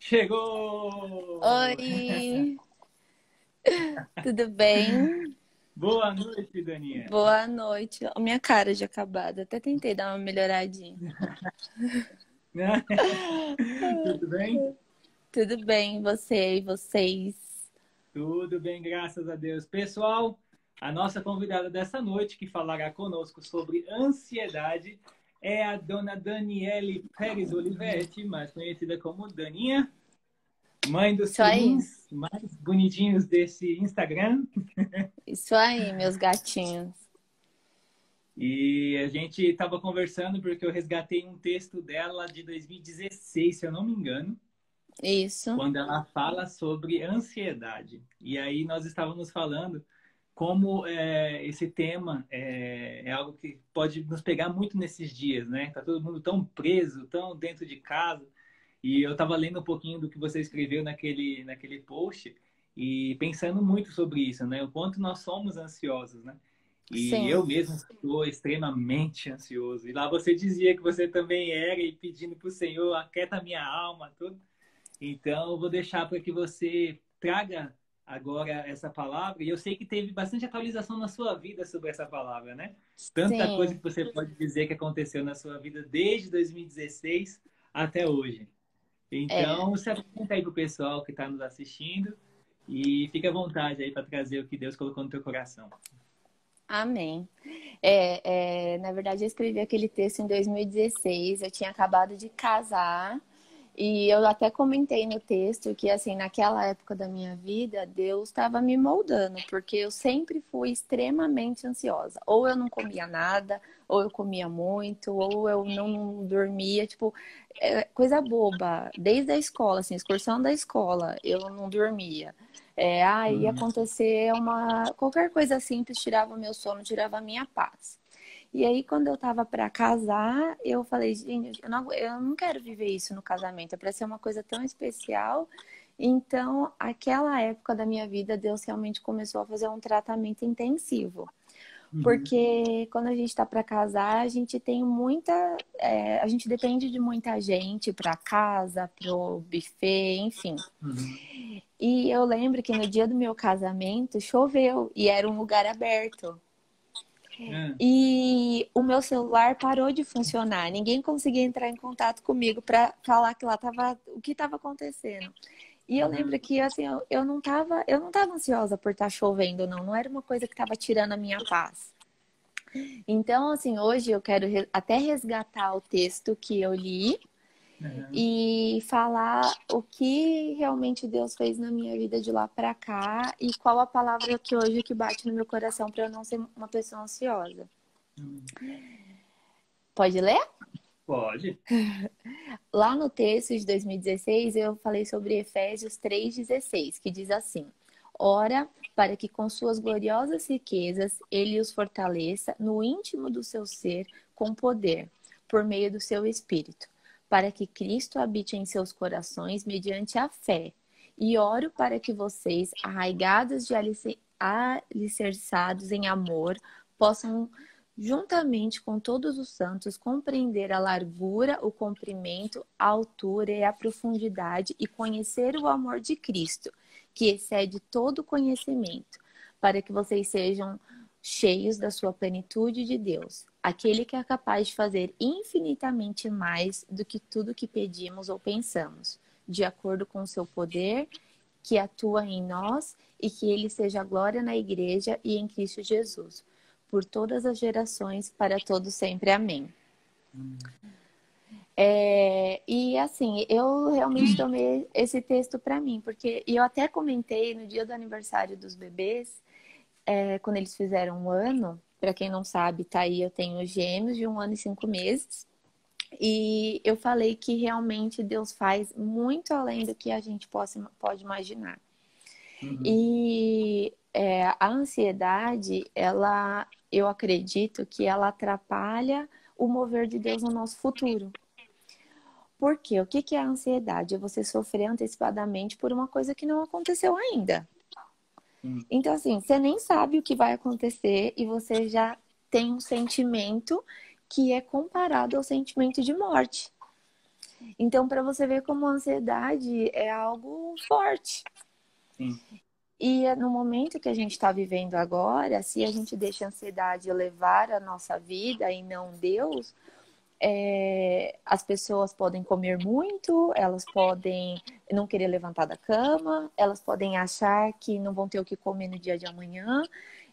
Chegou! Oi, tudo bem? Boa noite, Daniela. Boa noite. A minha cara de acabada. Até tentei dar uma melhoradinha. Tudo bem? Tudo bem, você e vocês? Tudo bem, graças a Deus. Pessoal, a nossa convidada dessa noite, que falará conosco sobre ansiedade, é a dona Daniele Pérez Olivetti, mais conhecida como Daninha, mãe dos Isso aí, filhinhos mais bonitinhos desse Instagram. isso aí, meus gatinhos. E a gente estava conversando porque eu resgatei um texto dela de 2016, se eu não me engano, Isso, quando ela fala sobre ansiedade. E aí nós estávamos falando como esse tema é algo que pode nos pegar muito nesses dias, né? Tá todo mundo tão preso, tão dentro de casa. E eu estava lendo um pouquinho do que você escreveu naquele post e pensando muito sobre isso, né? O quanto nós somos ansiosos, né? E sim. eu mesmo estou extremamente ansioso. E lá você dizia que você também era e pedindo para o Senhor, aquieta minha alma, tudo. Então, eu vou deixar para que você traga agora essa palavra. E eu sei que teve bastante atualização na sua vida sobre essa palavra, né? Tanta coisa Sim, que você pode dizer que aconteceu na sua vida desde 2016 até hoje. é. Então, se apresenta aí para o pessoal que está nos assistindo e fica à vontade aí para trazer o que Deus colocou no teu coração. Amém. Na verdade, eu escrevi aquele texto em 2016. Eu tinha acabado de casar. E eu até comentei no texto que, assim, naquela época da minha vida, Deus estava me moldando, porque eu sempre fui extremamente ansiosa. Ou eu não comia nada, ou eu comia muito, ou eu não dormia, tipo, coisa boba. Desde a escola, assim, excursão da escola, eu não dormia. Ia Uhum. acontecer qualquer coisa simples, tirava meu sono, tirava a minha paz. E aí, quando eu tava pra casar, eu falei, gente, eu não quero viver isso no casamento, é pra ser uma coisa tão especial. Então, aquela época da minha vida, Deus realmente começou a fazer um tratamento intensivo. Uhum. Porque quando a gente tá pra casar, a gente tem a gente depende de muita gente pra casa, pro buffet, enfim. Uhum. E eu lembro que no dia do meu casamento choveu e era um lugar aberto. É. E o meu celular parou de funcionar. Ninguém conseguia entrar em contato comigo para falar que lá tava o que estava acontecendo. E eu lembro Uhum. que assim, eu não tava ansiosa por estar chovendo, não. Não era uma coisa que estava tirando a minha paz. Então, assim, hoje eu quero até resgatar o texto que eu li Uhum. e falar o que realmente Deus fez na minha vida de lá para cá e qual a palavra que hoje que bate no meu coração para eu não ser uma pessoa ansiosa. Uhum. Pode ler? Pode. Lá no texto de 2016, eu falei sobre Efésios 3,16, que diz assim: Ora, para que com suas gloriosas riquezas ele os fortaleça no íntimo do seu ser com poder, por meio do seu espírito, para que Cristo habite em seus corações mediante a fé. E oro para que vocês, arraigados de alicerçados em amor, possam juntamente com todos os santos, compreender a largura, o comprimento, a altura e a profundidade e conhecer o amor de Cristo, que excede todo conhecimento, para que vocês sejam cheios da sua plenitude de Deus, aquele que é capaz de fazer infinitamente mais do que tudo que pedimos ou pensamos, de acordo com o seu poder que atua em nós e que ele seja a glória na igreja e em Cristo Jesus por todas as gerações, para todos sempre. Amém. Uhum. E assim, eu realmente tomei esse texto para mim, porque eu até comentei no dia do aniversário dos bebês, quando eles fizeram 1 ano. Para quem não sabe, tá aí, eu tenho gêmeos de 1 ano e 5 meses. E eu falei que realmente Deus faz muito além do que a gente pode imaginar. Uhum. E a ansiedade, eu acredito que ela atrapalha o mover de Deus no nosso futuro. Por quê? O que é a ansiedade? É você sofrer antecipadamente por uma coisa que não aconteceu ainda. Uhum. Então, assim, você nem sabe o que vai acontecer e você já tem um sentimento que é comparado ao sentimento de morte. Então, para você ver como a ansiedade é algo forte. Sim. E no momento que a gente está vivendo agora, se a gente deixa a ansiedade levar a nossa vida e não Deus, as pessoas podem comer muito, elas podem não querer levantar da cama, elas podem achar que não vão ter o que comer no dia de amanhã,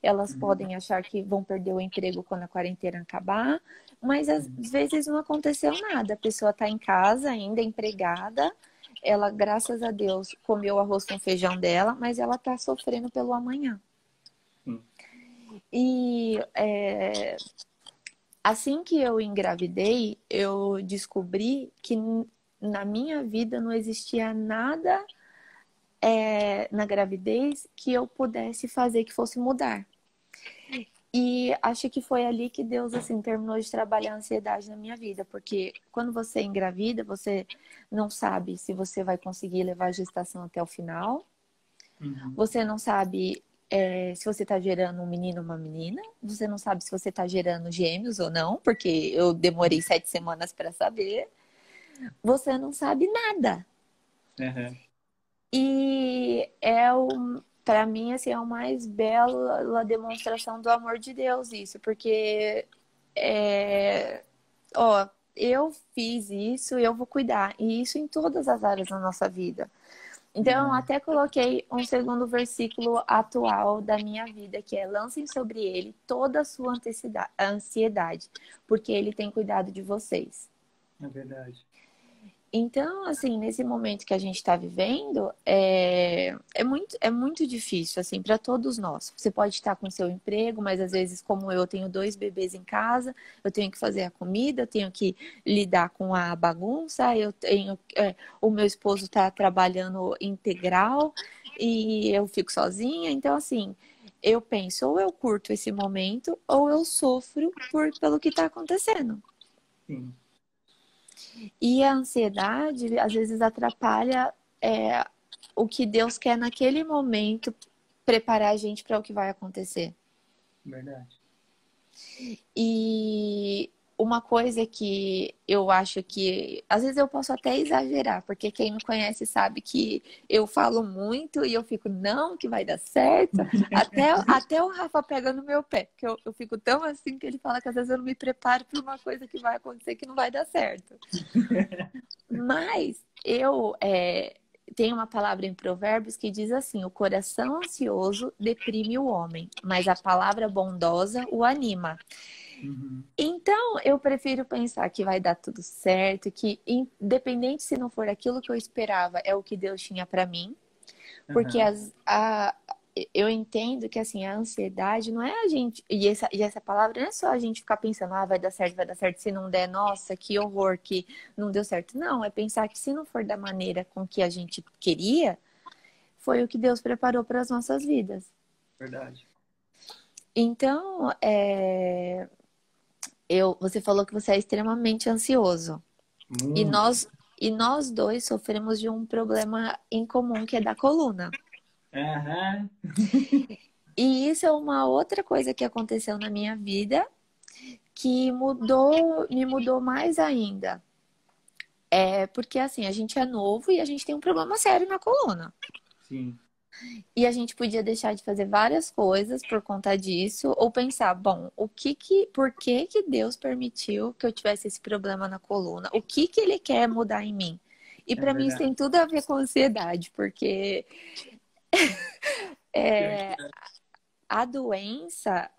elas podem achar que vão perder o emprego quando a quarentena acabar, mas às vezes não aconteceu nada. A pessoa está em casa ainda, empregada, ela, graças a Deus, comeu o arroz com feijão dela, mas ela está sofrendo pelo amanhã. E assim que eu engravidei, eu descobri que na minha vida não existia nada na gravidez que eu pudesse fazer que fosse mudar. E acho que foi ali que Deus, assim, terminou de trabalhar a ansiedade na minha vida. Porque quando você engravida, você não sabe se você vai conseguir levar a gestação até o final. Você não sabe se você está gerando um menino ou uma menina. Você não sabe se você está gerando gêmeos ou não, porque eu demorei 7 semanas para saber. Você não sabe nada. E para mim, assim, é a mais bela demonstração do amor de Deus, isso. Porque, eu fiz isso e eu vou cuidar. E isso em todas as áreas da nossa vida. Então, eu até coloquei um segundo versículo atual da minha vida, que é: lancem sobre ele toda a sua ansiedade, porque ele tem cuidado de vocês. É verdade. Então, assim, nesse momento que a gente está vivendo, é muito difícil, assim, para todos nós. Você pode estar com seu emprego, mas às vezes, como eu tenho 2 bebês em casa, eu tenho que fazer a comida, eu tenho que lidar com a bagunça, o meu esposo está trabalhando integral e eu fico sozinha. Então, assim, eu penso, ou eu curto esse momento, ou eu sofro pelo que está acontecendo. Sim. E a ansiedade, às vezes, atrapalha o que Deus quer naquele momento, preparar a gente para o que vai acontecer. Verdade. E uma coisa que eu acho que, às vezes eu posso até exagerar, porque quem me conhece sabe que eu falo muito e eu fico, não, que vai dar certo. Até o Rafa pega no meu pé, porque eu fico tão assim que ele fala que às vezes eu não me preparo para uma coisa que vai acontecer que não vai dar certo. Mas eu tenho uma palavra em Provérbios que diz assim: o coração ansioso deprime o homem, mas a palavra bondosa o anima. Então, eu prefiro pensar que vai dar tudo certo, que independente se não for aquilo que eu esperava, é o que Deus tinha para mim. Porque eu entendo que, assim, a ansiedade não é a gente... E essa palavra não é só a gente ficar pensando, vai dar certo, se não der, nossa, que horror, que não deu certo. Não, é pensar que se não for da maneira com que a gente queria, foi o que Deus preparou para as nossas vidas. Verdade. Então, você falou que você é extremamente ansioso. Muito. E nós dois sofremos de um problema em comum, que é da coluna. E isso é uma outra coisa que aconteceu na minha vida que me mudou mais ainda. Porque assim, a gente é novo e a gente tem um problema sério na coluna. Sim. E a gente podia deixar de fazer várias coisas por conta disso, ou pensar, bom, por que que Deus permitiu que eu tivesse esse problema na coluna? O que que ele quer mudar em mim? E para mim isso tem tudo a ver com ansiedade, porque a doença,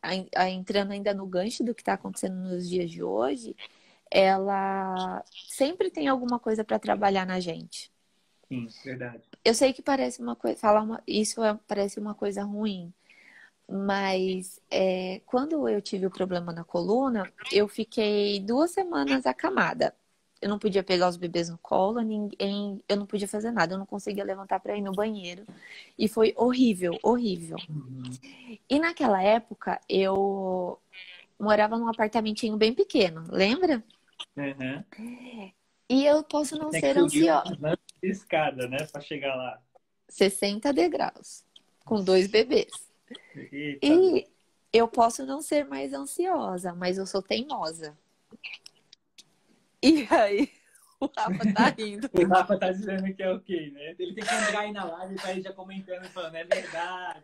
entrando ainda no gancho do que está acontecendo nos dias de hoje, ela sempre tem alguma coisa para trabalhar na gente. Sim, verdade. Eu sei que parece uma coisa, parece uma coisa ruim, mas quando eu tive o problema na coluna, eu fiquei 2 semanas acamada. Eu não podia pegar os bebês no colo, eu não podia fazer nada, eu não conseguia levantar para ir no banheiro. E foi horrível, horrível. E naquela época, eu morava num apartamentinho bem pequeno, lembra? E eu posso não ser ansiosa. De escada, né? Para chegar lá. 60 degraus, com 2 bebês. Eita. E eu posso não ser mais ansiosa, mas eu sou teimosa. E aí, O Rafa tá rindo. O Rafa tá dizendo que é ok, né? Ele tem que entrar aí na live pra ele já comentando e falando, é verdade.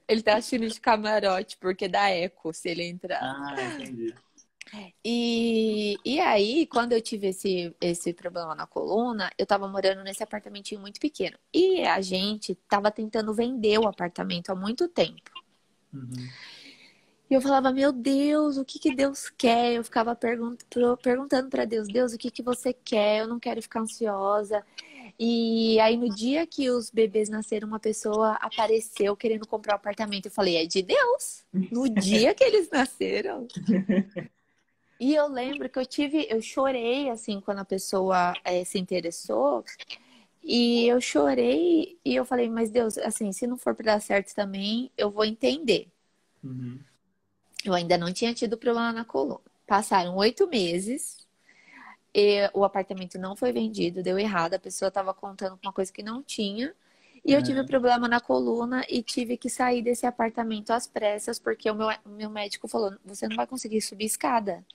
Ele tá assistindo de camarote, porque dá eco se ele entrar. Ah, entendi. E aí, quando eu tive esse problema na coluna, eu tava morando nesse apartamentinho muito pequeno. E a gente tava tentando vender o apartamento há muito tempo. Uhum. E eu falava, meu Deus, o que que Deus quer? Eu ficava perguntando para Deus, Deus, o que que você quer? Eu não quero ficar ansiosa. E aí, no dia que os bebês nasceram, uma pessoa apareceu querendo comprar o apartamento. Eu falei, é de Deus. No dia que eles nasceram. E eu lembro que eu chorei, assim, quando a pessoa se interessou. E eu chorei e eu falei, mas Deus, assim, se não for para dar certo também, eu vou entender. Uhum. Eu ainda não tinha tido problema na coluna. Passaram 8 meses, e o apartamento não foi vendido, deu errado, a pessoa estava contando com uma coisa que não tinha. E eu tive Uhum. problema na coluna e tive que sair desse apartamento às pressas, porque o meu médico falou: você não vai conseguir subir escada.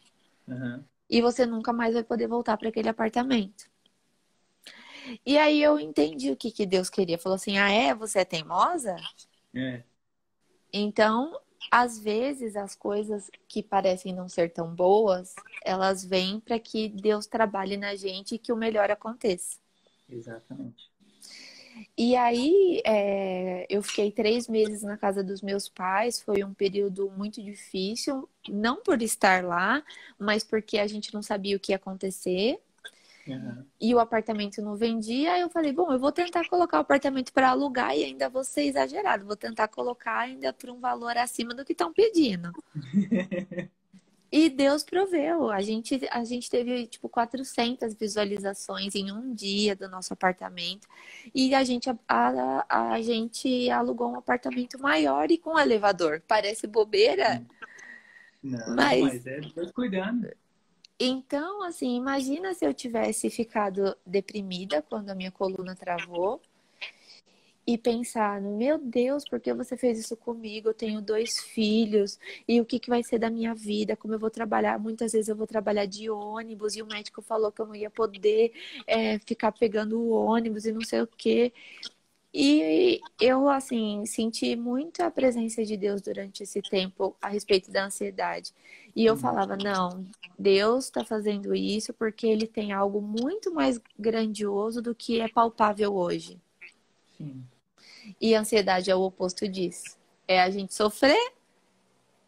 Uhum. E você nunca mais vai poder voltar para aquele apartamento. E aí eu entendi o que que Deus queria. Falou assim: ah, é? Você é teimosa? É, Então, às vezes, as coisas que parecem não ser tão boas, elas vêm para que Deus trabalhe na gente e que o melhor aconteça. exatamente. E aí, eu fiquei 3 meses na casa dos meus pais. Foi um período muito difícil, não por estar lá, mas porque a gente não sabia o que ia acontecer. Uhum. E o apartamento não vendia. Aí eu falei, bom, eu vou tentar colocar o apartamento para alugar e ainda vou ser exagerado. Vou tentar colocar ainda por um valor acima do que estão pedindo. E Deus proveu. A gente teve, tipo, 400 visualizações em um dia do nosso apartamento. E a gente alugou um apartamento maior e com elevador. Parece bobeira, Não, mas... mas é Deus cuidando. Então, assim, imagina se eu tivesse ficado deprimida quando a minha coluna travou. E pensar, meu Deus, por que você fez isso comigo? Eu tenho 2 filhos, e o que que vai ser da minha vida? Como eu vou trabalhar? Muitas vezes eu vou trabalhar de ônibus, e o médico falou que eu não ia poder ficar pegando o ônibus e não sei o quê. E eu, assim, senti muito a presença de Deus durante esse tempo a respeito da ansiedade. E eu Uhum. falava, não, Deus está fazendo isso porque Ele tem algo muito mais grandioso do que é palpável hoje. Sim, E a ansiedade é o oposto disso. É a gente sofrer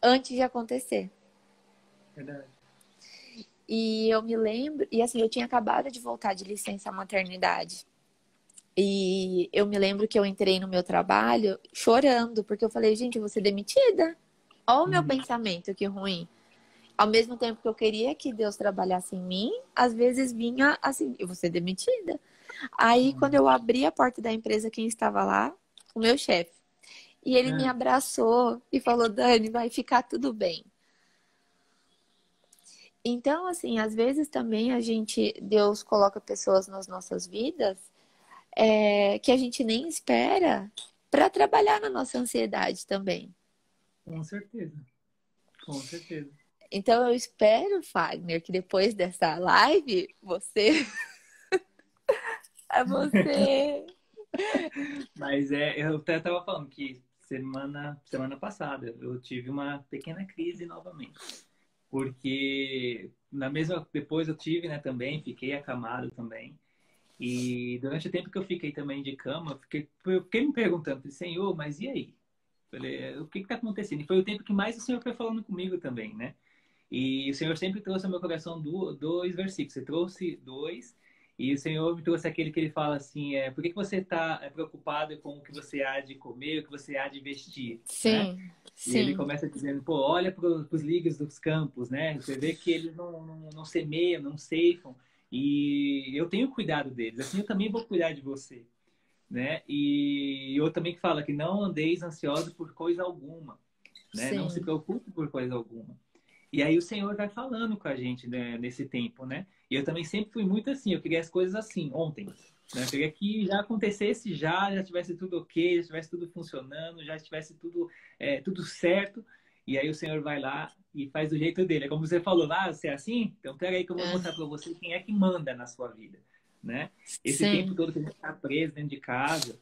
antes de acontecer. verdade. E eu me lembro, e assim, eu tinha acabado de voltar de licença maternidade. E eu me lembro que eu entrei no meu trabalho chorando, porque eu falei, gente, eu vou ser demitida. Olha o meu Uhum. pensamento, que ruim. Ao mesmo tempo que eu queria que Deus trabalhasse em mim, às vezes vinha assim, eu vou ser demitida. Aí, quando Uhum. eu abri a porta da empresa, quem estava lá? O meu chefe. E ele me É, abraçou e falou, Dani, vai ficar tudo bem. Então, assim, às vezes também Deus coloca pessoas nas nossas vidas que a gente nem espera para trabalhar na nossa ansiedade também. com certeza, com certeza. Então, eu espero, Fagner, que depois dessa live, você... Mas eu até estava falando que semana passada eu tive uma pequena crise novamente. Porque depois eu tive, né, também, fiquei acamado também. E durante o tempo que eu fiquei também de cama, eu fiquei me perguntando, falei, Senhor, mas e aí? Falei, o que está acontecendo? E foi o tempo que mais o Senhor foi falando comigo também, né? E o Senhor sempre trouxe ao meu coração dois versículos. Você trouxe dois, e o Senhor me trouxe aquele que ele fala assim: por que que você está preocupado com o que você há de comer, o que você há de vestir, né? Sim, E ele sim, começa dizendo: pô, olha para os lírios dos campos, né? Você vê que eles não semeiam, não ceifam, e eu tenho cuidado deles. Assim eu também vou cuidar de você, né? E eu também fala que não andeis ansiosos por coisa alguma, né? Não se sim. preocupe por coisa alguma. E aí o Senhor vai falando com a gente, né, nesse tempo, né? E eu também sempre fui muito assim, eu queria as coisas assim, ontem, né? Eu queria que já acontecesse já tivesse tudo ok, já tivesse tudo funcionando, já tivesse tudo certo. E aí o Senhor vai lá e faz do jeito dele. É como você falou, ah, você é assim? Então peraí que eu vou mostrar para você quem é que manda na sua vida, né? Esse tempo Sim, todo que a gente está preso dentro de casa,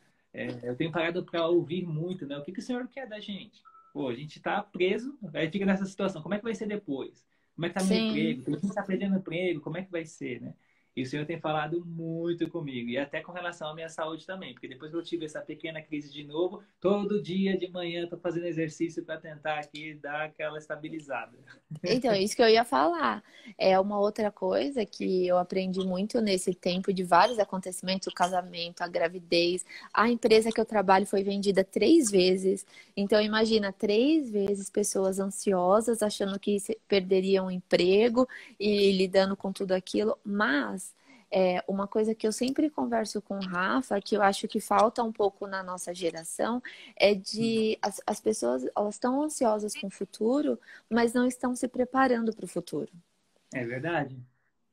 eu tenho parado para ouvir muito, né? O que que o Senhor quer da gente? Pô, a gente está preso, aí fica nessa situação. Como é que vai ser depois? Como é que tá meu sim. emprego? Tem gente que está perdendo emprego, como é que vai ser, né? E o Senhor tem falado muito comigo, e até com relação à minha saúde também, porque depois que eu tive essa pequena crise de novo, todo dia de manhã eu tô fazendo exercício para tentar aqui dar aquela estabilizada. Então, é isso que eu ia falar. É uma outra coisa que eu aprendi muito nesse tempo de vários acontecimentos, o casamento, a gravidez. A empresa que eu trabalho foi vendida 3 vezes. Então, imagina, 3 vezes pessoas ansiosas, achando que perderiam o emprego e lidando com tudo aquilo. Mas uma coisa que eu sempre converso com o Rafa, que eu acho que falta um pouco na nossa geração, é de as pessoas, elas estão ansiosas com o futuro, mas não estão se preparando para o futuro. É verdade?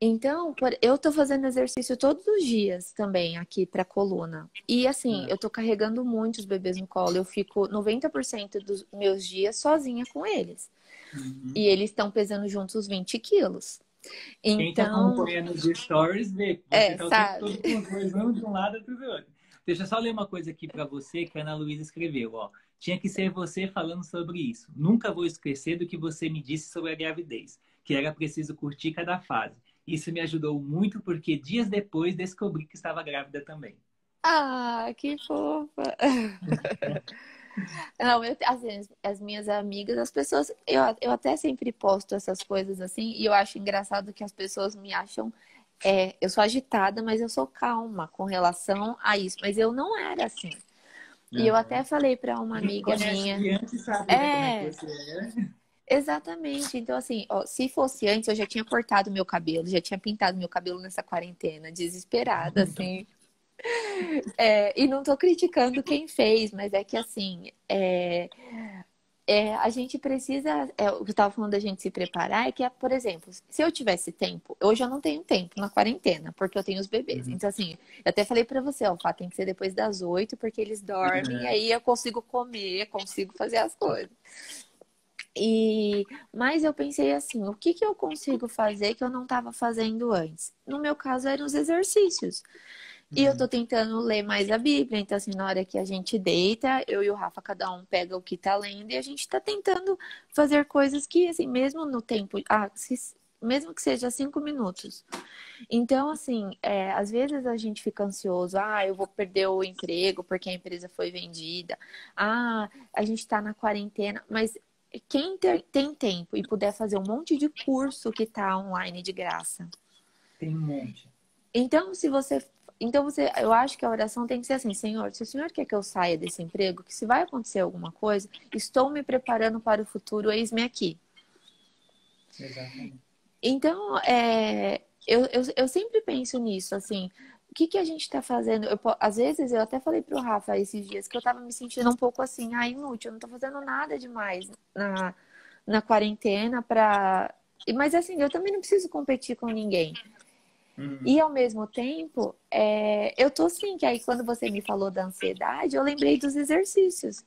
Então, eu tô fazendo exercício todos os dias também aqui para coluna. E assim, Ah, eu tô carregando muitos bebês no colo. Eu fico 90% dos meus dias sozinha com eles. uhum. E eles estão pesando juntos 20 quilos. Quem te Então, acompanha nos stories vê que você tá o tempo sabe? todo com os dois, um de um lado e outro do outro. Deixa eu só ler uma coisa aqui para você que a Ana Luísa escreveu, ó. Tinha que ser você falando sobre isso. Nunca vou esquecer do que você me disse sobre a gravidez, que era preciso curtir cada fase. Isso me ajudou muito porque dias depois descobri que estava grávida também. Ah, que fofa. Não, assim, as minhas amigas, as pessoas, eu até sempre posto essas coisas assim, e eu acho engraçado que as pessoas me acham, eu sou agitada, mas eu sou calma com relação a isso, mas eu não era assim. E eu até Aham. falei para uma Quem te amiga conhece minha, de antes sabe, né, como é que é, você é. Né? exatamente. Então, assim, ó, se fosse antes, eu já tinha cortado meu cabelo, já tinha pintado meu cabelo nessa quarentena, desesperada, assim. E não tô criticando quem fez, mas é que assim, a gente precisa, o que eu estava falando da gente se preparar é que, por exemplo, se eu tivesse tempo, hoje eu não tenho tempo na quarentena, porque eu tenho os bebês. Uhum. Então, assim, eu até falei para você, ó, Fá, tem que ser depois das 8, porque eles dormem, e Aham. aí eu consigo comer, consigo fazer as coisas. Mas eu pensei assim, o que que eu consigo fazer que eu não estava fazendo antes? No meu caso, eram os exercícios. E eu tô Uhum. tentando ler mais a Bíblia. Então, assim, na hora que a gente deita, eu e o Rafa, cada um pega o que tá lendo e a gente tá tentando fazer coisas que, assim, mesmo no tempo, mesmo que seja 5 minutos. Então, assim, às vezes a gente fica ansioso, eu vou perder o emprego porque a empresa foi vendida. A gente tá na quarentena, mas quem tem tempo e puder fazer um monte de curso que tá online de graça. Tem um monte. Então, eu acho que a oração tem que ser assim, Senhor, se o Senhor quer que eu saia desse emprego, que se vai acontecer alguma coisa, estou me preparando para o futuro, eis-me aqui. Exatamente. Então, eu sempre penso nisso, assim, o que que a gente está fazendo? Às vezes, eu até falei para o Rafa esses dias que eu estava me sentindo um pouco assim, inútil, eu não estou fazendo nada demais na quarentena para. Mas assim, eu também não preciso competir com ninguém. Uhum. E ao mesmo tempo, eu tô sim, que aí quando você me falou da ansiedade, eu lembrei dos exercícios.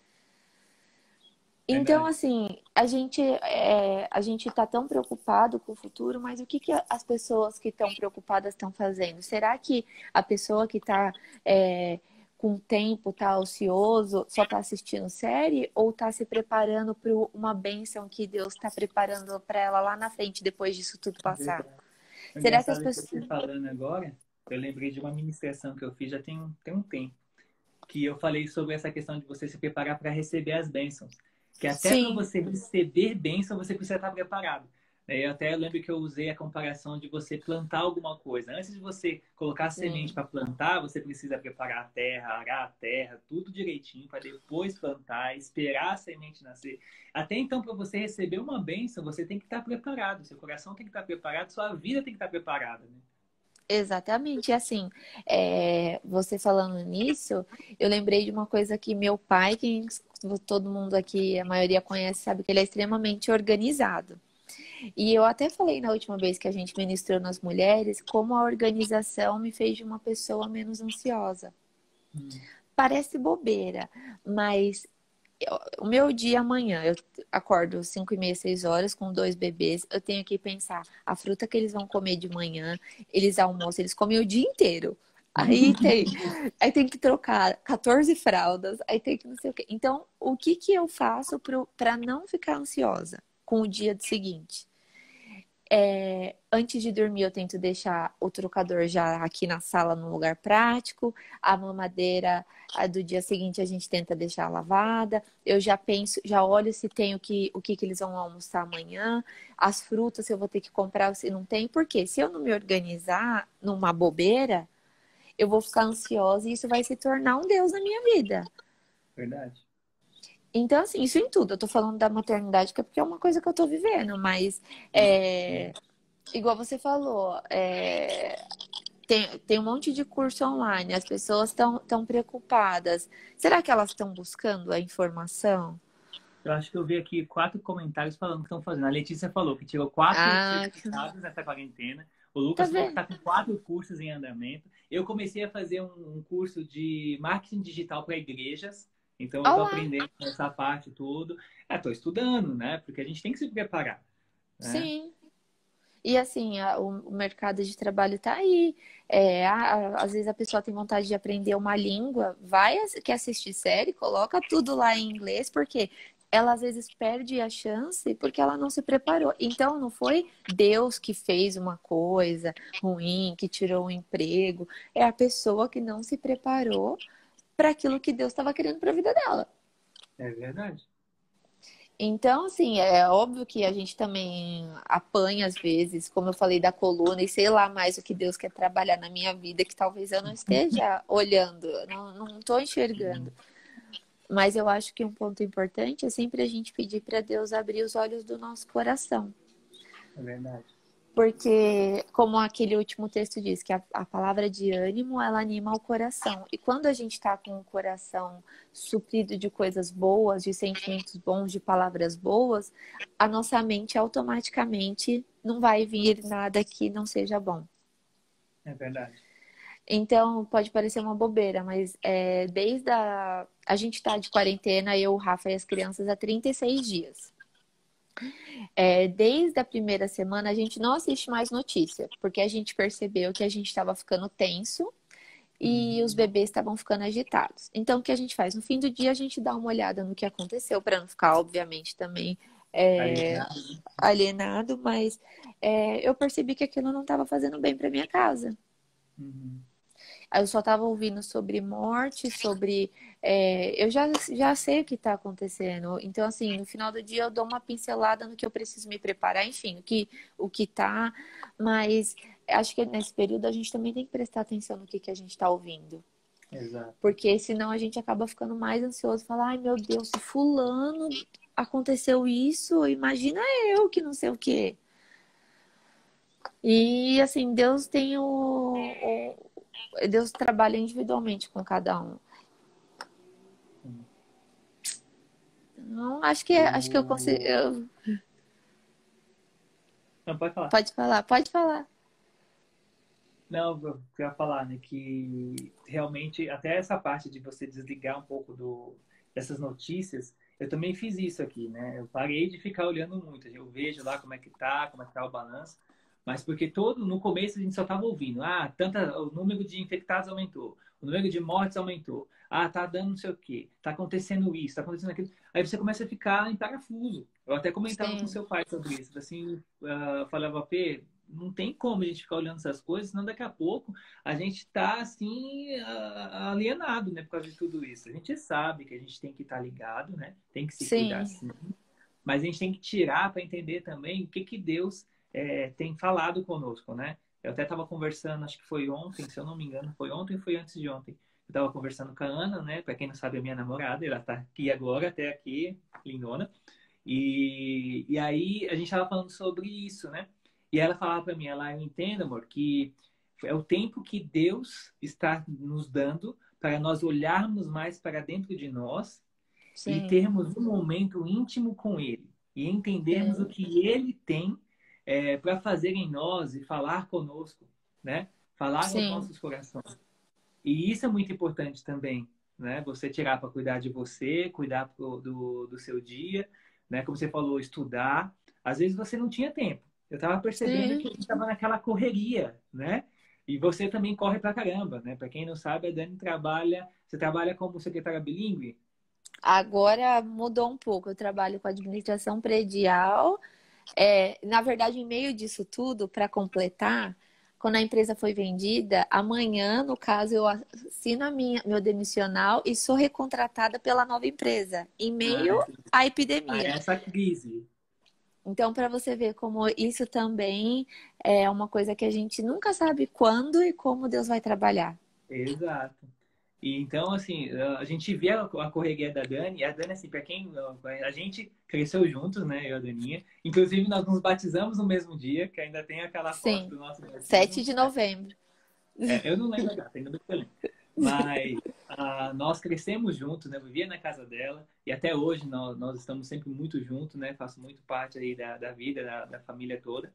Então, Verdade. assim, a gente tá tão preocupado com o futuro, mas o que que as pessoas que estão preocupadas estão fazendo? Será que a pessoa que está com tempo, tá ocioso, só tá assistindo série ou tá se preparando para uma bênção que Deus está preparando para ela lá na frente, depois disso tudo passar? Verdade. O Será que as engraçado é que você pessoas. falando agora, eu lembrei de uma ministração que eu fiz já tem um tempo, que eu falei sobre essa questão de você se preparar para receber as bênçãos. Que até para Sim. você receber bênção, você precisa estar preparado. Eu até lembro que eu usei a comparação de você plantar alguma coisa. Antes de você colocar a semente Sim. para plantar, você precisa preparar a terra, arar a terra, tudo direitinho, para depois plantar, esperar a semente nascer. Até então, para você receber uma bênção, você tem que estar preparado. Seu coração tem que estar preparado, sua vida tem que estar preparada. Né? Exatamente. E assim, você falando nisso, eu lembrei de uma coisa que meu pai, que todo mundo aqui, a maioria conhece, sabe que ele é extremamente organizado. E eu até falei na última vez que a gente ministrou nas mulheres como a organização me fez de uma pessoa menos ansiosa. Hum. Parece bobeira, mas O meu dia amanhã, eu acordo 5h30, 6 horas com 2 bebês. Eu tenho que pensar a fruta que eles vão comer de manhã, eles almoçam, eles comem o dia inteiro. Aí tem, aí tem que trocar 14 fraldas, aí tem que não sei o quê. Então, o que que eu faço para não ficar ansiosa com o dia seguinte? Antes de dormir, eu tento deixar o trocador já aqui na sala num lugar prático. A mamadeira do dia seguinte a gente tenta deixar lavada. Eu já penso, já olho se tem o que eles vão almoçar amanhã. As frutas, se eu vou ter que comprar ou se não tem. Porque se eu não me organizar numa bobeira, eu vou ficar ansiosa e isso vai se tornar um Deus na minha vida. Verdade. Então, assim, isso em tudo. Eu tô falando da maternidade, que é porque é uma coisa que eu tô vivendo, mas igual você falou, tem um monte de curso online, as pessoas estão preocupadas. Será que elas estão buscando a informação? Eu acho que eu vi aqui 4 comentários falando que estão fazendo. A Letícia falou que tirou 4 Ah, certificados nessa quarentena. O tá Lucas falou que vendo? está com 4 cursos em andamento. Eu comecei a fazer um curso de marketing digital para igrejas. Então, eu estou Olá, aprendendo essa parte tudo. Estou estudando, né? Porque a gente tem que se preparar, né? sim. E assim, o mercado de trabalho tá aí. Às vezes a pessoa tem vontade de aprender uma língua, quer assistir série, coloca tudo lá em inglês, porque ela às vezes perde a chance porque ela não se preparou. Então não foi Deus que fez uma coisa ruim, que tirou um emprego. É a pessoa que não se preparou para aquilo que Deus estava querendo para a vida dela. É verdade. Então, assim, é óbvio que a gente também apanha às vezes, como eu falei da coluna, e sei lá mais o que Deus quer trabalhar na minha vida, que talvez eu não esteja olhando, não estou enxergando. Mas eu acho que um ponto importante é sempre a gente pedir para Deus abrir os olhos do nosso coração. É verdade. Porque, como aquele último texto diz, que a palavra de ânimo, ela anima o coração. E quando a gente está com o coração suprido de coisas boas, de sentimentos bons, de palavras boas, a nossa mente automaticamente não vai vir nada que não seja bom. É verdade. Então, pode parecer uma bobeira, mas desde a gente está de quarentena, eu, o Rafa e as crianças, há 36 dias. Desde a primeira semana, a gente não assiste mais notícia, porque a gente percebeu que a gente estava ficando tenso e os Uhum. bebês estavam ficando agitados. Então, o que a gente faz? No fim do dia, a gente dá uma olhada no que aconteceu, para não ficar, obviamente, também Alienado. alienado, mas eu percebi que aquilo não estava fazendo bem para minha casa. Uhum. Eu só estava ouvindo sobre morte, sobre. Eu já sei o que está acontecendo. Então, assim, no final do dia eu dou uma pincelada no que eu preciso me preparar, enfim, o que tá. Mas acho que nesse período a gente também tem que prestar atenção no que a gente está ouvindo. Exato. Porque senão a gente acaba ficando mais ansioso, falar, ai meu Deus, se fulano aconteceu isso, imagina eu que não sei o quê. E assim, Deus trabalha individualmente com cada um. Sim. Não, acho que eu consigo. Não, pode falar. Pode falar, pode falar. Não, eu ia falar, né, que realmente até essa parte de você desligar um pouco dessas notícias, eu também fiz isso aqui, né? Eu parei de ficar olhando muito. Eu vejo lá como é que tá o balanço, mas porque no começo a gente só estava ouvindo, o número de infectados aumentou, o número de mortes aumentou, tá dando não sei o quê, tá acontecendo isso, tá acontecendo aquilo. Aí você começa a ficar em parafuso. Eu até comentava com Sim, seu pai sobre isso, assim, falava, Pê, não tem como a gente ficar olhando essas coisas, senão daqui a pouco a gente está assim alienado, né, por causa de tudo isso. A gente sabe que a gente tem que estar ligado, né? Tem que se cuidar sim, sim, mas a gente tem que tirar para entender também o que que Deus tem falado conosco, né? Eu até estava conversando, acho que foi ontem, se eu não me engano, foi ontem ou foi antes de ontem. Eu estava conversando com a Ana, né? Para quem não sabe, é minha namorada, ela está aqui agora, até aqui, lindona. E aí a gente estava falando sobre isso, né? E ela falava para mim, ela entende, amor, que é o tempo que Deus está nos dando para nós olharmos mais para dentro de nós e sim, termos um momento íntimo com Ele e entendermos o sim, que Ele tem para fazer em nós e falar conosco, né? Falar aos sim, nossos corações. E isso é muito importante também, né? Você tirar para cuidar de você, cuidar do seu dia, né? Como você falou, estudar. Às vezes você não tinha tempo. Eu estava percebendo Sim. que a gente estava naquela correria, né? E você também corre pra caramba, né? Para quem não sabe, a Dani trabalha. Você trabalha como secretária bilíngue? Agora mudou um pouco. Eu trabalho com administração predial. Na verdade, em meio disso tudo, para completar, quando a empresa foi vendida, amanhã, no caso, eu assino meu demissional e sou recontratada pela nova empresa, em Ah, meio à ah, epidemia. essa crise. Então, para você ver como isso também é uma coisa que a gente nunca sabe quando e como Deus vai trabalhar. Exato. E então, assim, a gente vê a correria da Dani, e a Dani, assim, para quem a gente cresceu juntos, né, eu e a Daninha. Inclusive, nós nos batizamos no mesmo dia, que ainda tem aquela foto Sim, do nosso sete batismo. de novembro. Eu não lembro a data, ainda bem que eu lembro. Mas nós crescemos juntos, né? Eu vivia na casa dela e até hoje nós estamos sempre muito juntos, né? Faço muito parte aí da vida, da família toda.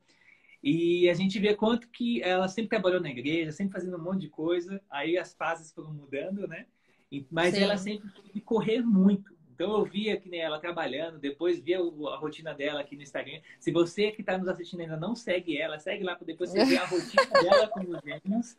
E a gente vê quanto que ela sempre trabalhou na igreja, sempre fazendo um monte de coisa. Aí as fases foram mudando, né? Mas ela Sim. sempre teve que correr muito. Então eu via que nem ela trabalhando, depois via a rotina dela aqui no Instagram. Se você que está nos assistindo ainda não segue ela, segue lá para depois você ver a rotina dela com os gêmeos.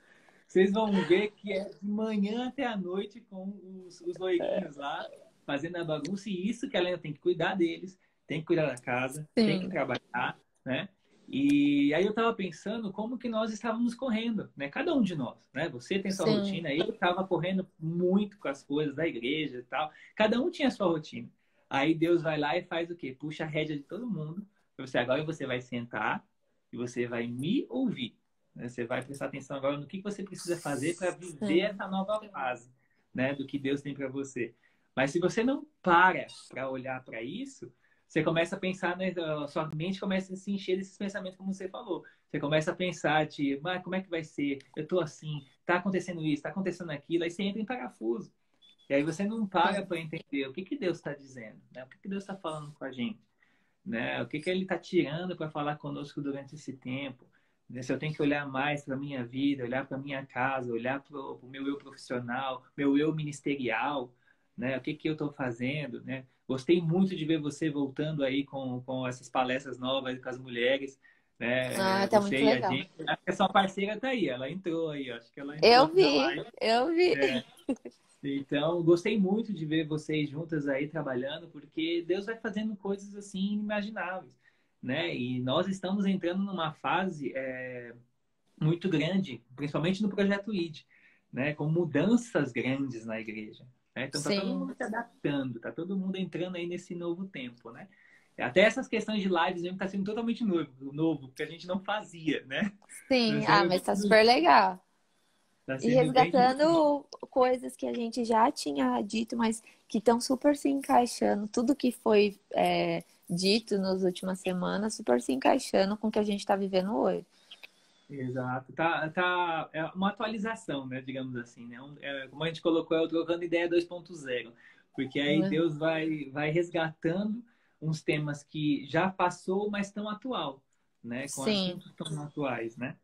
Vocês vão ver que é de manhã até a noite com os loirinhos lá, fazendo a bagunça. E isso que ela ainda tem que cuidar deles, tem que cuidar da casa, tem que Sim, trabalhar, né? E aí eu estava pensando como que nós estávamos correndo, né? Cada um de nós, né? Você tem sua sim. rotina, eu estava correndo muito com as coisas da igreja e tal. Cada um tinha a sua rotina. Aí Deus vai lá e faz o quê? Puxa a rédea de todo mundo. Você agora você vai sentar e você vai me ouvir, né? Você vai prestar atenção agora no que você precisa fazer para viver Sim. essa nova fase, né? Do que Deus tem para você. Mas se você não para olhar para isso, você começa a pensar, né, a sua mente começa a se encher desses pensamentos, como você falou. Você começa a pensar, tipo, mas como é que vai ser? Eu tô assim, tá acontecendo isso, tá acontecendo aquilo, aí você entra em parafuso. E aí você não para Sim. para entender o que que Deus está dizendo, né? O que que Deus está falando com a gente, né? O que que Ele está tirando para falar conosco durante esse tempo. Né? Se eu tenho que olhar mais para a minha vida, olhar para a minha casa, olhar para o meu eu profissional, meu eu ministerial, né? O que que eu estou fazendo, né? Gostei muito de ver você voltando aí com essas palestras novas com as mulheres, né? Ah, tá muito Você e a legal. gente. Acho que a sua parceira tá aí, ela entrou aí, acho que ela entrou Eu aqui na vi, live. eu vi. É, então, gostei muito de ver vocês juntas aí trabalhando, porque Deus vai fazendo coisas assim inimagináveis, né? E nós estamos entrando numa fase muito grande, principalmente no projeto ID, né? Com mudanças grandes na igreja, né? Então, tá todo Sim, mundo se adaptando, tá todo mundo entrando aí nesse novo tempo, né? Até essas questões de lives mesmo tá sendo totalmente novo, porque a gente não fazia, né? Tá sim. Ah, sendo, mas tá super legal. tá E sendo bem divertido. resgatando coisas que a gente já tinha dito, mas que estão super se encaixando. Tudo que foi dito nas últimas semanas, super se encaixando com o que a gente está vivendo hoje. Exato. É uma atualização, né? Digamos assim, né? Como a gente colocou, é o Trocando Ideia 2.0, porque aí Uhum. Deus vai resgatando uns temas que já passou, mas estão atual, né? Com Sim. assuntos tão atuais, né?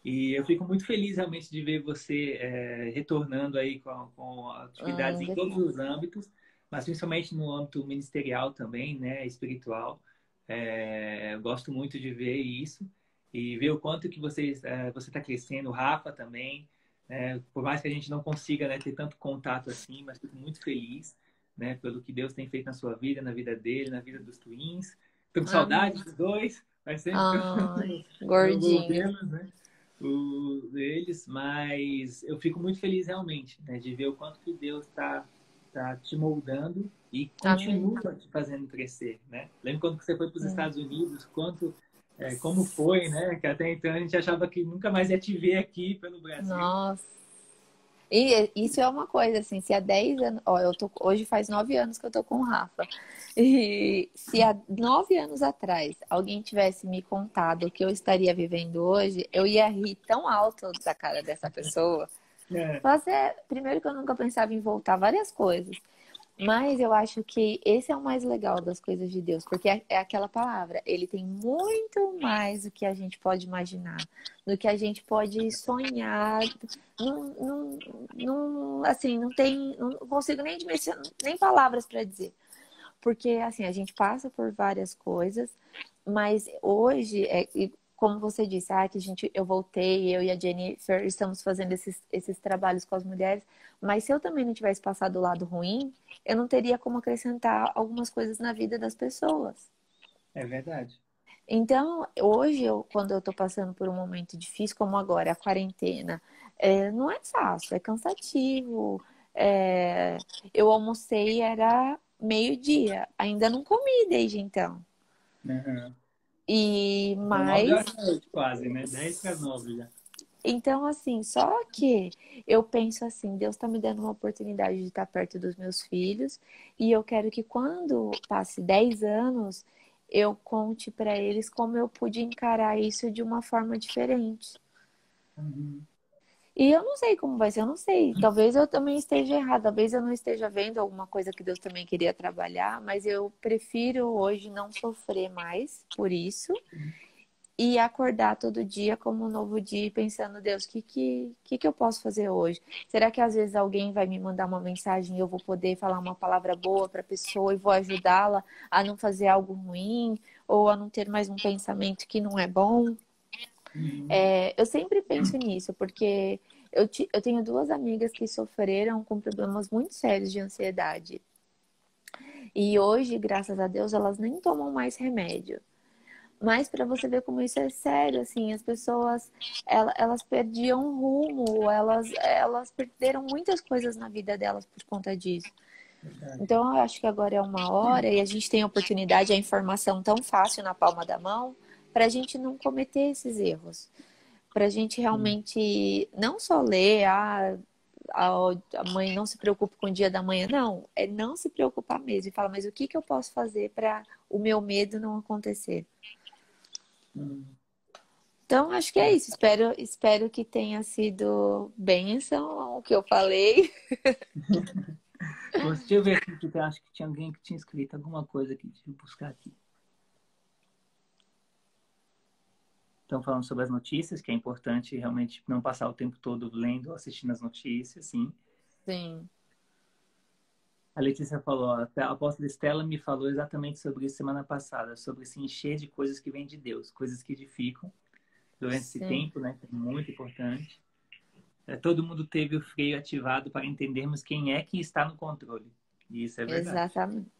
E eu fico muito feliz realmente de ver você retornando aí com atividades em todos Obrigada. os âmbitos, mas principalmente no âmbito ministerial também, né? Espiritual. Eu gosto muito de ver isso e ver o quanto que você está crescendo, o Rafa também. Por mais que a gente não consiga, né, ter tanto contato assim, mas fico muito feliz, né, pelo que Deus tem feito na sua vida, na vida dele, na vida dos twins. Estou com saudade Amém. dos dois, faz sempre que Ai, eu não vou gordinho. vê-los, né? Deles, mas eu fico muito feliz realmente, né, de ver o quanto que Deus tá te moldando e Amém. continua te fazendo crescer, né? Lembra quando você foi para os Hum. Estados Unidos, como foi, né? Que até então a gente achava que nunca mais ia te ver aqui pelo Brasil. Nossa. E isso é uma coisa, assim, se há 10 anos. Ó, hoje faz 9 anos que eu tô com o Rafa. E se há 9 anos atrás alguém tivesse me contado o que eu estaria vivendo hoje, eu ia rir tão alto da cara dessa pessoa. É, Primeiro que eu nunca pensava em voltar várias coisas. Mas eu acho que esse é o mais legal das coisas de Deus, porque é aquela palavra, ele tem muito mais do que a gente pode imaginar, do que a gente pode sonhar num não, assim, não tem, não consigo nem dimensionar, nem palavras para dizer. Porque, assim, a gente passa por várias coisas, mas hoje, como você disse, que eu voltei, eu e a Jennifer estamos fazendo esses trabalhos com as mulheres, mas se eu também não tivesse passado do lado ruim, eu não teria como acrescentar algumas coisas na vida das pessoas. É verdade. Então, hoje, quando eu tô passando por um momento difícil, como agora, a quarentena, não é fácil, é cansativo. É, eu almocei, era meio-dia, ainda não comi desde então. Uhum. E São 9 horas mais, da noite quase, né? 10 para 9 já. então assim, só que eu penso assim, Deus está me dando uma oportunidade de estar perto dos meus filhos e eu quero que quando passe 10 anos, eu conte para eles como eu pude encarar isso de uma forma diferente. Uhum. E eu não sei como vai ser, eu não sei. Talvez eu também esteja errada, talvez eu não esteja vendo alguma coisa que Deus também queria trabalhar, mas eu prefiro hoje não sofrer mais por isso e acordar todo dia como um novo dia e pensando, Deus, o que eu posso fazer hoje? Será que às vezes alguém vai me mandar uma mensagem e eu vou poder falar uma palavra boa para a pessoa e vou ajudá-la a não fazer algo ruim ou a não ter mais um pensamento que não é bom? Uhum. Eu sempre penso nisso, porque eu tenho duas amigas que sofreram com problemas muito sérios de ansiedade. E hoje, graças a Deus, elas nem tomam mais remédio. Mas para você ver como isso é sério, assim, as pessoas, elas perdiam o rumo, elas perderam muitas coisas na vida delas por conta disso. Verdade. Então, eu acho que agora é uma hora e a gente tem a oportunidade, a informação tão fácil na palma da mão, para a gente não cometer esses erros. Para a gente Sim. realmente não só ler, a mãe não se preocupa com o dia da manhã, não, é não se preocupar mesmo e falar, mas o que eu posso fazer para o meu medo não acontecer? Uhum. Então, acho que é isso. Espero que tenha sido bênção o que eu falei. Deixa eu ver aqui, porque eu acho que tinha alguém que tinha escrito alguma coisa aqui. Deixa eu buscar aqui. Estão falando sobre as notícias, que é importante realmente não passar o tempo todo lendo ou assistindo as notícias, sim. Sim, A Letícia falou, a apóstola Estela me falou exatamente sobre isso semana passada, sobre se encher de coisas que vêm de Deus, coisas que edificam durante esse sim, tempo, né? Que é muito importante. Todo mundo teve o freio ativado para entendermos quem é que está no controle. E isso é verdade. exatamente.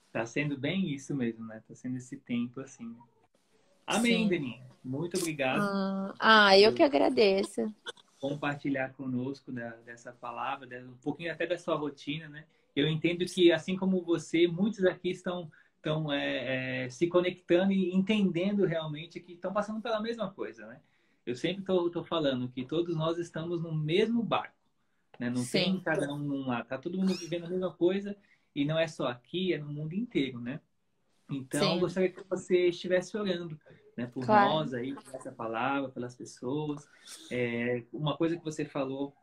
Está sendo bem isso mesmo, né? Está sendo esse tempo assim. Né? Amém, Sim. Deninha. Muito obrigado Eu que por agradeço. compartilhar conosco dessa palavra, um pouquinho até da sua rotina, né? Eu entendo que, assim como você, muitos aqui estão se conectando e entendendo realmente que estão passando pela mesma coisa, né? Eu sempre estou falando que todos nós estamos no mesmo barco, né? Não tem Sim, cada um num lado, tá todo mundo vivendo a mesma coisa e não é só aqui, é no mundo inteiro, né? Então, eu sim, gostaria que você estivesse orando, né, por claro. nós aí, por essa palavra, pelas pessoas. Uma coisa que você falou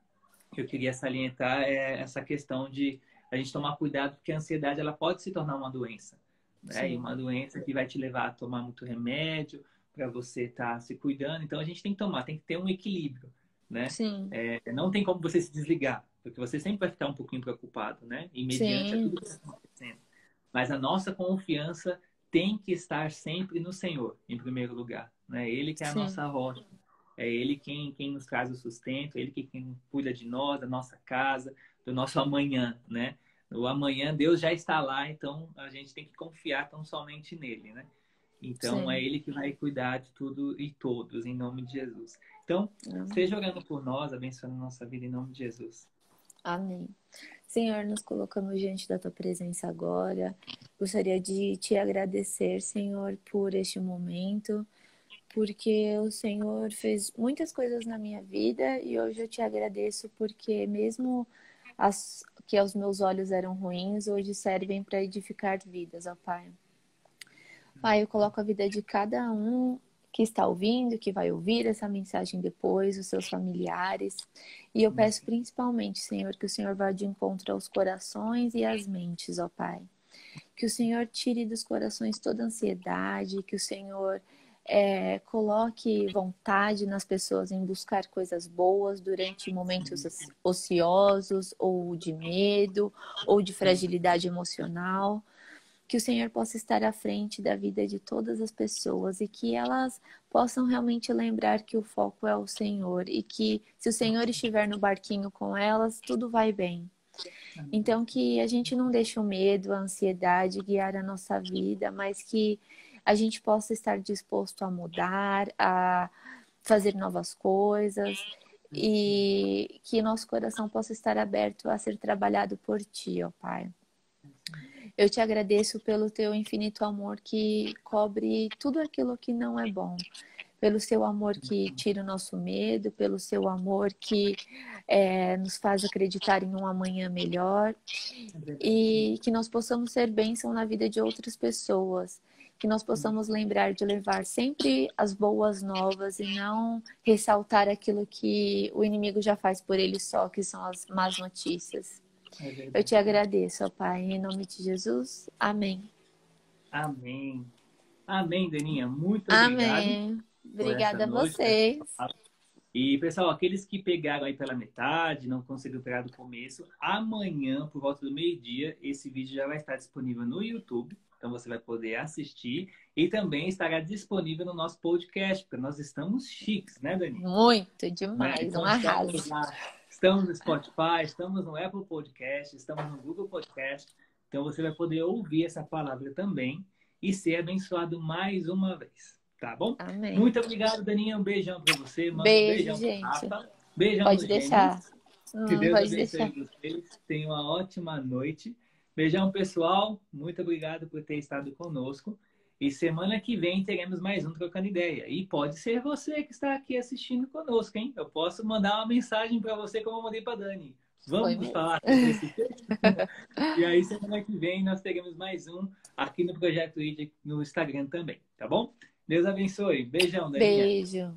que eu queria salientar é essa questão de a gente tomar cuidado, porque a ansiedade ela pode se tornar uma doença, né? E Sim, uma doença que vai te levar a tomar muito remédio para você estar se cuidando. Então, a gente tem que tomar, tem que ter um equilíbrio, né? sim, Não tem como você se desligar, porque você sempre vai ficar um pouquinho preocupado, né? E mediante a sim, tudo que está acontecendo. Mas a nossa confiança tem que estar sempre no Senhor, em primeiro lugar. Né? Ele que é a sim, nossa rocha. É Ele quem nos traz o sustento, Ele quem cuida de nós, da nossa casa, do nosso amanhã, né? O amanhã Deus já está lá, então a gente tem que confiar tão somente nele, né? Então é sim. Ele que vai cuidar de tudo e todos, em nome de Jesus. Então, esteja orando por nós, abençoando a nossa vida em nome de Jesus. Amém. Senhor, nos colocamos diante da tua presença agora. Gostaria de te agradecer, Senhor, por este momento, porque o Senhor fez muitas coisas na minha vida e hoje eu te agradeço porque mesmo as que aos meus olhos eram ruins, hoje servem para edificar vidas, ó Pai. Pai, eu coloco a vida de cada um que está ouvindo, que vai ouvir essa mensagem depois, os seus familiares. E eu peço principalmente, Senhor, que o Senhor vá de encontro aos corações e às mentes, ó Pai. Que o Senhor tire dos corações toda ansiedade, que o Senhor coloque vontade nas pessoas em buscar coisas boas durante momentos ociosos, ou de medo, ou de fragilidade emocional. Que o Senhor possa estar à frente da vida de todas as pessoas e que elas possam realmente lembrar que o foco é o Senhor e que se o Senhor estiver no barquinho com elas, tudo vai bem. Então, que a gente não deixe o medo, a ansiedade guiar a nossa vida, mas que a gente possa estar disposto a mudar, a fazer novas coisas e que nosso coração possa estar aberto a ser trabalhado por Ti, ó Pai. Eu te agradeço pelo Teu infinito amor que cobre tudo aquilo que não é bom. Pelo Seu amor que tira o nosso medo, pelo Seu amor que nos faz acreditar em um amanhã melhor e que nós possamos ser bênção na vida de outras pessoas. Que nós possamos lembrar de levar sempre as boas novas e não ressaltar aquilo que o inimigo já faz por ele só, que são as más notícias. Eu te agradeço, ó Pai, em nome de Jesus. Amém. Amém. Amém, Daninha. Muito obrigado. Amém. Obrigada a vocês. E, pessoal, aqueles que pegaram aí pela metade, não conseguiram pegar do começo, amanhã, por volta do meio-dia, esse vídeo já vai estar disponível no YouTube. Então, você vai poder assistir. E também estará disponível no nosso podcast, porque nós estamos chiques, né, Dani? Muito demais, Então, um arraso. Estamos no Spotify, estamos no Apple Podcast, estamos no Google Podcast. Então, você vai poder ouvir essa palavra também e ser abençoado mais uma vez. Tá bom? Amém. Muito obrigado, Daninha. Um beijão para você. Beijo, beijão gente. Rafa. Beijão pode deixar. Que Deus pode abençoe deixar. vocês. Tenham uma ótima noite. Beijão, pessoal. Muito obrigado por ter estado conosco. E semana que vem teremos mais um Trocando Ideia. E pode ser você que está aqui assistindo conosco, hein? Eu posso mandar uma mensagem para você como eu mandei para Dani. Vamos falar sobre esse tema? E aí, semana que vem, nós teremos mais um aqui no Projeto ID no Instagram também, tá bom? Deus abençoe. Beijão, Daninha. Beijo.